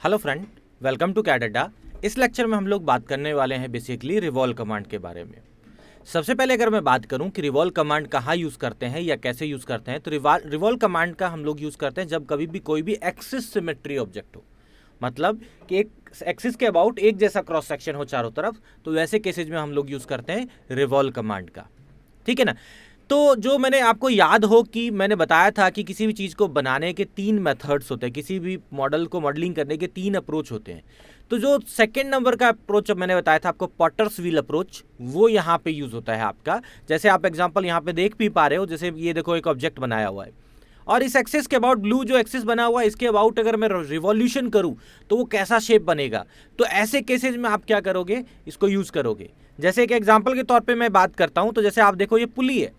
Hello friend, welcome to CAD Adda. इस lecture में हम लोग बात करने वाले हैं बेसिकली रिवॉल्व कमांड के बारे में। सबसे पहले अगर मैं बात करूं कि रिवॉल्व कमांड कहाँ यूज़ करते हैं या कैसे यूज़ करते हैं, तो रिवॉल्व कमांड का हम लोग यूज़ करते हैं जब कभी भी कोई भी एक्सिस सिमेट्री ऑब्जेक्ट हो, मतलब कि एक एक्सिस के अबाउट एक जैसा क्रॉस सेक्शन हो चारों तरफ, तो वैसे केसेज में हम लोग यूज़ करते हैं रिवॉल्व कमांड का। ठीक है ना। तो जो मैंने आपको याद हो कि मैंने बताया था कि किसी भी चीज़ को बनाने के 3 मेथड्स होते हैं, किसी भी मॉडल को मॉडलिंग करने के 3 अप्रोच होते हैं। तो जो सेकंड नंबर का अप्रोच मैंने बताया था आपको, पॉटर्स व्हील अप्रोच, वो यहाँ पे यूज़ होता है आपका। जैसे आप एग्जांपल यहाँ पे देख भी पा रहे हो, जैसे ये देखो एक ऑब्जेक्ट बनाया हुआ है और इस एक्सिस के अबाउट ब्लू जो एक्सिस बना हुआ है, इसके अबाउट अगर मैं रिवॉल्यूशन करूँ तो वो कैसा शेप बनेगा। तो ऐसे केसेज में आप क्या करोगे, इसको यूज़ करोगे। जैसे एक एग्जाम्पल के तौर पर मैं बात करता हूँ, तो जैसे आप देखो ये पुली है,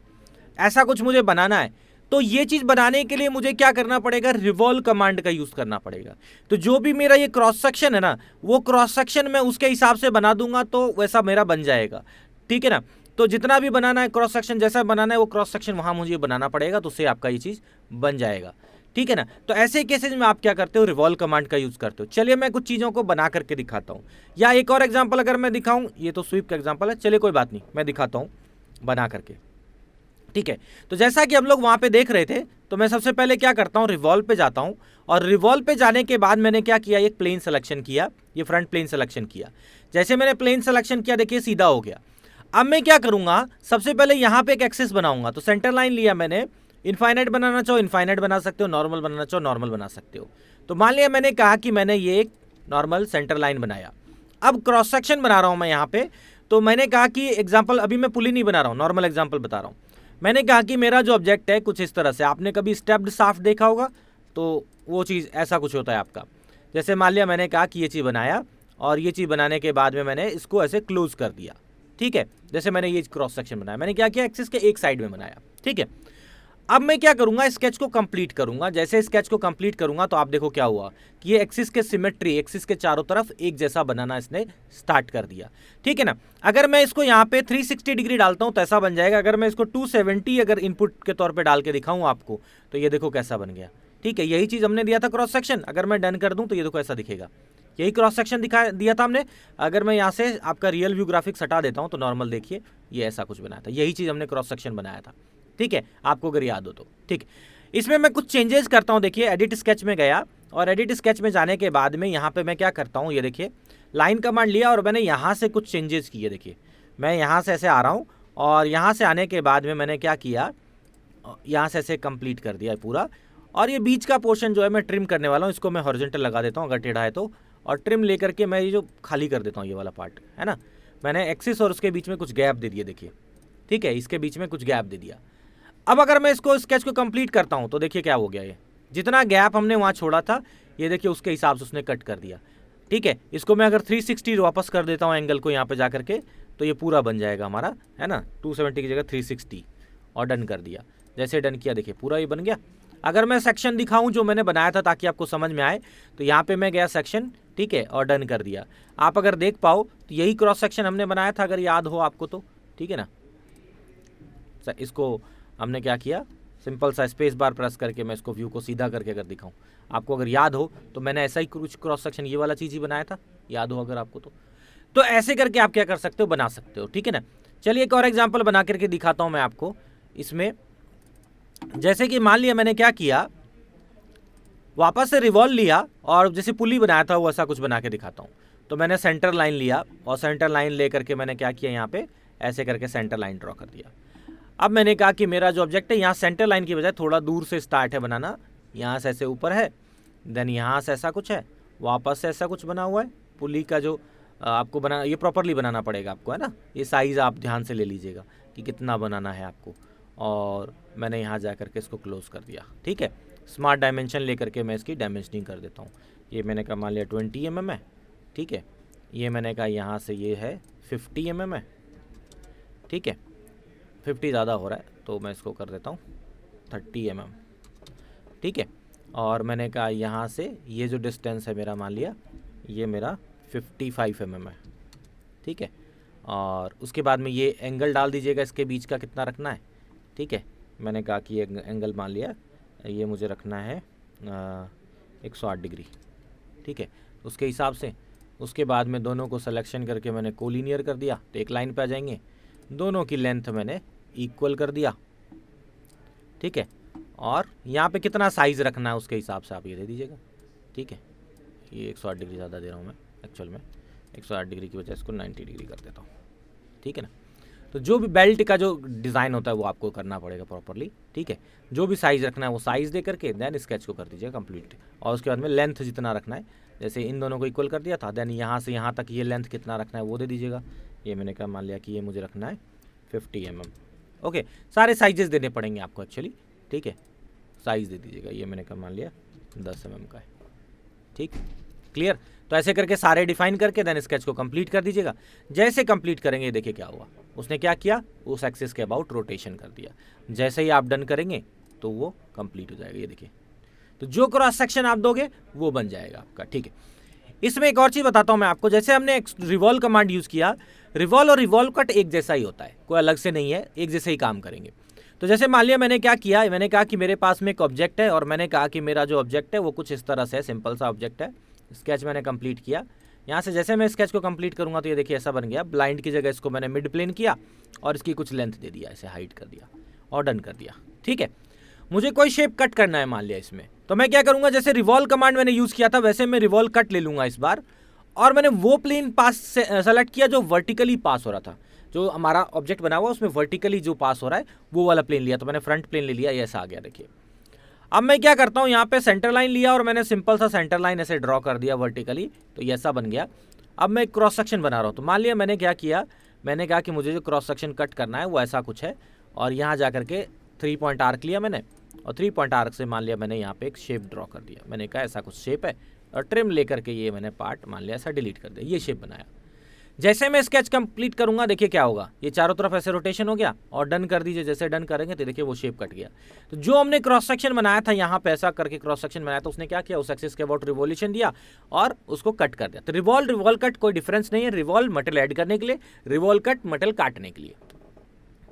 ऐसा कुछ मुझे बनाना है। तो ये चीज़ बनाने के लिए मुझे क्या करना पड़ेगा, रिवॉल्व कमांड का यूज़ करना पड़ेगा। तो जो भी मेरा ये क्रॉस सेक्शन है ना, वो क्रॉस सेक्शन मैं उसके हिसाब से बना दूंगा तो वैसा मेरा बन जाएगा। ठीक है ना। तो जितना भी बनाना है क्रॉस सेक्शन, जैसा बनाना है वो क्रॉस सेक्शन वहाँ मुझे बनाना पड़ेगा, तो उससे आपका ये चीज़ बन जाएगा। ठीक है ना। तो ऐसे केसेज में आप क्या करते हो, रिवॉल्व कमांड का यूज़ करते हो। चलिए मैं कुछ चीज़ों को बना करके दिखाता हूँ, या एक और एग्जाम्पल अगर मैं दिखाऊँ, ये तो स्वीप का एग्जाम्पल है, चलिए कोई बात नहीं, मैं दिखाता हूँ बना करके। ठीक है। तो जैसा कि हम लोग वहां पे देख रहे थे, तो मैं सबसे पहले क्या करता हूं, रिवॉल्व पे जाता हूं, और रिवॉल्व पे जाने के बाद मैंने क्या किया, एक प्लेन सिलेक्शन किया, ये फ्रंट प्लेन सिलेक्शन किया। जैसे मैंने प्लेन सिलेक्शन किया, देखिए सीधा हो गया। अब मैं क्या करूंगा, सबसे पहले यहां पे एक एक्सिस बनाऊंगा। तो सेंटर लाइन लिया मैंने, इनफाइनाइट बनाना चाहो इनफाइनाइट बना सकते हो, नॉर्मल बनाना चाहो नॉर्मल बना सकते हो। तो मान लिया मैंने कहा कि मैंने ये एक नॉर्मल सेंटर लाइन बनाया। अब क्रॉस सेक्शन बना रहा हूं मैं यहाँ पे। तो मैंने कहा कि एग्जाम्पल, अभी मैं पुली नहीं बना रहा हूँ, नॉर्मल एग्जाम्पल बता रहा हूँ। मैंने कहा कि मेरा जो ऑब्जेक्ट है कुछ इस तरह से, आपने कभी स्टेप्ड शाफ्ट देखा होगा, तो वो चीज़ ऐसा कुछ होता है आपका। जैसे मान लिया मैंने कहा कि ये चीज़ बनाया, और ये चीज़ बनाने के बाद में मैंने इसको ऐसे क्लोज कर दिया। ठीक है। जैसे मैंने ये क्रॉस सेक्शन बनाया, मैंने क्या किया, एक्सिस के एक साइड में बनाया। ठीक है। अब मैं क्या करूंगा, स्केच को कंप्लीट करूंगा। जैसे स्केच को कंप्लीट करूंगा तो आप देखो क्या हुआ कि ये एक्सिस के सिमेट्री, एक्सिस के चारों तरफ एक जैसा बनाना इसने स्टार्ट कर दिया। ठीक है ना। अगर मैं इसको यहाँ पे 360 डिग्री डालता हूँ तो ऐसा बन जाएगा। अगर मैं इसको 270 अगर इनपुट के तौर पे डाल के दिखाऊँ आपको, तो ये देखो कैसा बन गया। ठीक है। यही चीज़ हमने दिया था क्रॉस सेक्शन, अगर मैं डन कर दूँ तो ये देखो ऐसा दिखेगा। यही क्रॉस सेक्शन दिया था हमने। अगर मैं यहाँ से आपका रियल व्यू ग्राफिक्स हटा देता हूँ तो नॉर्मल देखिए, ये ऐसा कुछ बनाया था। यही चीज़ हमने क्रॉस सेक्शन बनाया था। ठीक है, आपको अगर याद हो तो। ठीक है। इसमें मैं कुछ चेंजेस करता हूं। देखिए एडिट स्केच में गया, और एडिट स्केच में जाने के बाद में यहाँ पे मैं क्या करता हूँ, ये देखिए लाइन कमांड लिया और मैंने यहाँ से कुछ चेंजेस किए। देखिए मैं यहाँ से ऐसे आ रहा हूँ, और यहाँ से आने के बाद में मैंने क्या किया, यहाँ से ऐसे कंप्लीट कर दिया पूरा। और ये बीच का पोर्शन जो है मैं ट्रिम करने वाला हूँ, इसको मैं हॉरिजॉन्टल लगा देता हूँ अगर टेढ़ा है तो, और ट्रिम लेकर के मैं ये जो खाली कर देता हूँ, ये वाला पार्ट है ना। मैंने एक्सिस और उसके बीच में कुछ गैप दे दिए, देखिए। ठीक है, इसके बीच में कुछ गैप दे दिया। अब अगर मैं इसको स्केच को कंप्लीट करता हूं तो देखिए क्या हो गया, ये जितना गैप हमने वहां छोड़ा था, ये देखिए उसके हिसाब से उसने कट कर दिया। ठीक है। इसको मैं अगर 360 वापस कर देता हूं एंगल को यहाँ पे जा करके, तो ये पूरा बन जाएगा हमारा, है ना। 270 की जगह 360, और डन कर दिया। जैसे डन किया देखिए पूरा ये बन गया। अगर मैं सेक्शन दिखाऊं जो मैंने बनाया था ताकि आपको समझ में आए, तो यहाँ पे मैं गया सेक्शन, ठीक है, और डन कर दिया। आप अगर देख पाओ तो यही क्रॉस सेक्शन हमने बनाया था, अगर याद हो आपको तो। ठीक है ना। इसको हमने क्या किया, सिंपल सा स्पेस बार प्रेस करके मैं इसको व्यू को सीधा करके अगर दिखाऊं, आपको अगर याद हो तो मैंने ऐसा ही कुछ क्रॉस सेक्शन ये वाला चीज़ ही बनाया था, याद हो अगर आपको तो ऐसे करके आप क्या कर सकते हो, बना सकते हो। ठीक है ना। चलिए एक और एग्जांपल बना करके दिखाता हूं मैं आपको इसमें। जैसे कि मान लिया मैंने क्या किया, वापस से रिवॉल्व लिया, और जैसे पुली बनाया था वो ऐसा कुछ बना के दिखाता हूँ। तो मैंने सेंटर लाइन लिया, और सेंटर लाइन ले करके मैंने क्या किया, यहाँ पे ऐसे करके सेंटर लाइन ड्रॉ कर दिया। अब मैंने कहा कि मेरा जो ऑब्जेक्ट है यहाँ सेंटर लाइन की बजाय थोड़ा दूर से स्टार्ट है बनाना, यहाँ से ऐसे ऊपर है, देन यहाँ से ऐसा कुछ है, वापस से ऐसा कुछ बना हुआ है। पुली का जो आपको बना, ये प्रॉपरली बनाना पड़ेगा आपको, है ना। ये साइज़ आप ध्यान से ले लीजिएगा कि कितना बनाना है आपको। और मैंने यहाँ जा करके इसको क्लोज कर दिया। ठीक है। स्मार्ट डायमेंशन ले करके मैं इसकी डायमेंशनिंग कर देता हूँ। ये मैंने कहा मान लिया 20 mm है। ठीक है। ये मैंने कहा यहाँ से ये है 50 mm है। ठीक है। 50 ज़्यादा हो रहा है तो मैं इसको कर देता हूँ 30 mm। ठीक है। और मैंने कहा यहाँ से ये जो डिस्टेंस है मेरा, मान लिया ये मेरा 55 mm है। ठीक है। और उसके बाद में ये एंगल डाल दीजिएगा, इसके बीच का कितना रखना है। ठीक है। मैंने कहा कि ये एंगल मान लिया ये मुझे रखना है 108 डिग्री। ठीक है। उसके हिसाब से। उसके बाद में दोनों को सिलेक्शन करके मैंने कोलिनियर कर दिया, तो एक लाइन पे आ जाएंगे। दोनों की लेंथ मैंने इक्वल कर दिया, ठीक है। और यहाँ पे कितना साइज़ रखना है उसके हिसाब से आप ये दे दीजिएगा, ठीक है। ये 108 डिग्री ज़्यादा दे रहा हूँ मैं, एक्चुअल में 108 डिग्री की वजह इसको 90 डिग्री कर देता हूँ, ठीक है ना। तो जो भी बेल्ट का जो डिज़ाइन होता है वो आपको करना पड़ेगा प्रॉपरली, ठीक है। जो भी साइज़ रखना है वो साइज़ दे करके देन स्केच को कर दीजिएगा कंप्लीट। और उसके बाद में लेंथ जितना रखना है, जैसे इन दोनों को इक्वल कर दिया था, देन यहाँ से यहाँ तक ये लेंथ कितना रखना है वो दे दीजिएगा। ये मैंने कहा मान लिया कि ये मुझे रखना है 50 mm, ओके। सारे साइजेस देने पड़ेंगे आपको एक्चुअली, ठीक है। साइज़ दे दीजिएगा, ये मैंने कहा मान लिया 10 mm का है, ठीक, क्लियर। तो ऐसे करके सारे डिफाइन करके देन स्केच को कंप्लीट कर दीजिएगा। जैसे कंप्लीट करेंगे देखिए क्या हुआ, उसने क्या किया, उस एक्सिस के अबाउट रोटेशन कर दिया। जैसे ही आप डन करेंगे तो वो कंप्लीट हो जाएगा, ये देखिए। तो जो क्रॉस सेक्शन आप दोगे वो बन जाएगा आपका, ठीक है। इसमें एक और चीज़ बताता हूँ मैं आपको, जैसे हमने रिवॉल्व कमांड यूज़ किया, रिवॉल्व और रिवॉल्व कट एक जैसा ही होता है, कोई अलग से नहीं है, एक जैसे ही काम करेंगे। तो जैसे मान लिया मैंने क्या किया, मैंने कहा कि मेरे पास में एक ऑब्जेक्ट है और मैंने कहा कि मेरा जो ऑब्जेक्ट है वो कुछ इस तरह से सिंपल सा ऑब्जेक्ट है। स्केच मैंने कंप्लीट किया, यहाँ से जैसे मैं स्केच को कंप्लीट करूँगा तो ये देखिए ऐसा बन गया। ब्लाइंड की जगह इसको मैंने मिड प्लेन किया और इसकी कुछ लेंथ दे दिया, ऐसे हाइट कर दिया और डन कर दिया, ठीक है। मुझे कोई शेप कट करना है मान लिया इसमें, तो मैं क्या करूँगा, जैसे रिवॉल्व कमांड मैंने यूज़ किया था वैसे मैं रिवॉल्व कट ले लूँगा इस बार। और मैंने वो प्लेन पास से सेलेक्ट किया जो वर्टिकली पास हो रहा था, जो हमारा ऑब्जेक्ट बना हुआ उसमें वर्टिकली जो पास हो रहा है वो वाला प्लेन लिया। तो मैंने फ्रंट प्लेन ले लिया, ये ऐसा आ गया देखिए। अब मैं क्या करता हूँ, यहाँ पे सेंटर लाइन लिया और मैंने सिंपल सा सेंटर लाइन ऐसे ड्रॉ कर दिया वर्टिकली, तो ये ऐसा बन गया। अब मैं क्रॉस सेक्शन बना रहा हूँ, तो मान लिया मैंने क्या किया, मैंने कहा कि मुझे जो क्रॉस सेक्शन कट करना है वो ऐसा कुछ है। और यहाँ जा करके 3 पॉइंट आर्क लिया मैंने, और 3 पॉइंट आर्क से मान लिया मैंने यहाँ पे एक शेप ड्रॉ कर दिया। मैंने कहा ऐसा कुछ शेप है, और ट्रिम लेकर के ये मैंने पार्ट मान लिया ऐसा डिलीट कर दिया, ये शेप बनाया। जैसे मैं स्केच कंप्लीट करूंगा देखिए क्या होगा, ये चारों तरफ ऐसे रोटेशन हो गया और डन कर दीजिए। जैसे डन करेंगे तो देखिए वो शेप कट गया। तो जो हमने क्रॉस सेक्शन बनाया था यहाँ पे ऐसा करके क्रॉस सेक्शन बनाया था, उसने क्या किया, उस एक्सिस के अबाउट रिवॉल्यूशन दिया और उसको कट कर दिया। तो रिवॉल्व कट कोई डिफरेंस नहीं है, रिवॉल्व मटेरियल ऐड करने के लिए, रिवॉल्व कट मटेरियल काटने के लिए,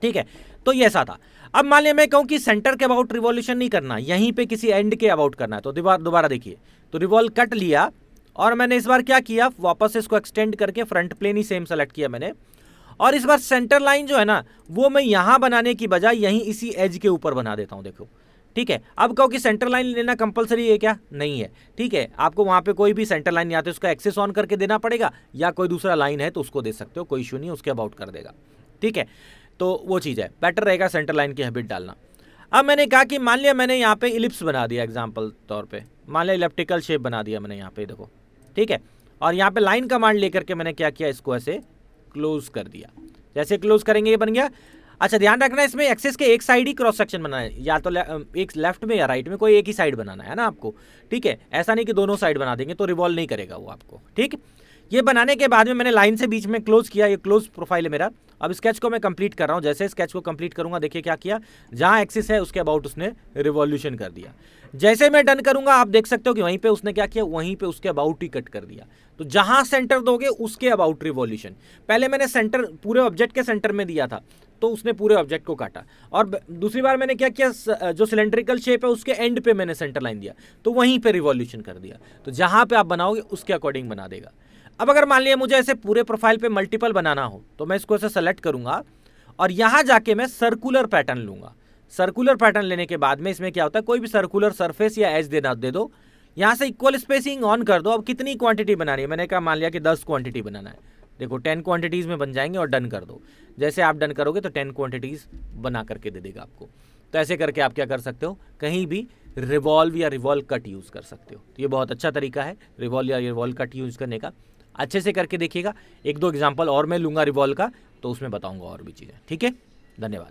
ठीक है। तो ये ऐसा था। अब मान लिया मैं कहूँ कि सेंटर के अबाउट रिवॉल्यूशन नहीं करना, यहीं पे किसी एंड के अबाउट करना है, तो दोबारा देखिए, तो रिवॉल्व कट लिया और मैंने इस बार क्या किया, वापस इसको एक्सटेंड करके फ्रंट प्लेन ही सेम सेलेक्ट किया मैंने। और इस बार सेंटर लाइन जो है ना वो मैं यहाँ बनाने की बजाय यहीं इसी एज के ऊपर बना देता हूँ, देखो, ठीक है। अब कहो कि सेंटर लाइन लेना कंपलसरी है क्या, नहीं है, ठीक है। आपको वहाँ पे कोई भी सेंटर लाइन नहीं आती, उसका एक्सेस ऑन करके देना पड़ेगा, या कोई दूसरा लाइन है तो उसको दे सकते हो, कोई इशू नहीं है, उसके अबाउट कर देगा, ठीक है। तो वो चीज़ है, बेटर रहेगा सेंटर लाइन की हैबिट डालना। अब मैंने कहा कि मान लिया मैंने यहाँ पे इलिप्स बना दिया, एग्जाम्पल तौर पे मान लिया इलेप्टिकल शेप बना दिया मैंने यहाँ पे, देखो, ठीक है। और यहाँ पे लाइन कमांड लेकर के मैंने क्या किया, इसको ऐसे क्लोज कर दिया। जैसे क्लोज करेंगे ये बन गया। अच्छा ध्यान रखना इसमें एक्सेस के एक साइड ही क्रॉस सेक्शन बनाना है, या तो एक लेफ्ट में या राइट में, कोई एक ही साइड बनाना है ना आपको, ठीक है। ऐसा नहीं कि दोनों साइड बना देंगे तो रिवॉल्व नहीं करेगा वो आपको, ठीक। ये बनाने के बाद में मैंने लाइन से बीच में क्लोज किया, ये क्लोज प्रोफाइल है मेरा। अब स्केच को मैं कंप्लीट कर रहा हूँ, जैसे स्केच को कंप्लीट करूंगा देखिए क्या किया, जहाँ एक्सिस है उसके अबाउट उसने रिवॉल्यूशन कर दिया। जैसे मैं डन करूंगा आप देख सकते हो कि वहीं पे उसने क्या किया, वहीं पे उसके अबाउट ही कट कर दिया। तो जहां सेंटर दोगे उसके अबाउट रिवॉल्यूशन, पहले मैंने सेंटर पूरे ऑब्जेक्ट के सेंटर में दिया था तो उसने पूरे ऑब्जेक्ट को काटा। और दूसरी बार मैंने क्या किया, जो सिलेंड्रिकल शेप है उसके एंड पे मैंने सेंटर लाइन दिया, तो वहीं पे रिवॉल्यूशन कर दिया। तो जहां पे आप बनाओगे उसके अकॉर्डिंग बना देगा। अब अगर मान लिया मुझे ऐसे पूरे प्रोफाइल पे मल्टीपल बनाना हो तो मैं इसको ऐसे सेलेक्ट करूंगा और यहां जाके मैं सर्कुलर पैटर्न लूंगा। सर्कुलर पैटर्न लेने के बाद में इसमें क्या होता है, कोई भी सर्कुलर सरफेस या एज दे दो, यहाँ से इक्वल स्पेसिंग ऑन कर दो। अब कितनी क्वांटिटी बनानी है, मैंने कहा मान लिया कि 10 क्वांटिटी बनाना है, देखो 10 क्वांटिटीज़ में बन जाएंगे और डन कर दो। जैसे आप डन करोगे तो 10 क्वांटिटीज़ बना करके दे देगा आपको। तो ऐसे करके आप क्या कर सकते हो, कहीं भी रिवॉल्व या रिवॉल्व कट यूज़ कर सकते हो। तो ये बहुत अच्छा तरीका है रिवॉल्व या रिवॉल्व कट यूज़ करने का, अच्छे से करके देखिएगा। 1-2 एग्जाम्पल और मैं लूँगा रिवॉल्व का, तो उसमें बताऊँगा और भी चीज़ें, ठीक है। धन्यवाद।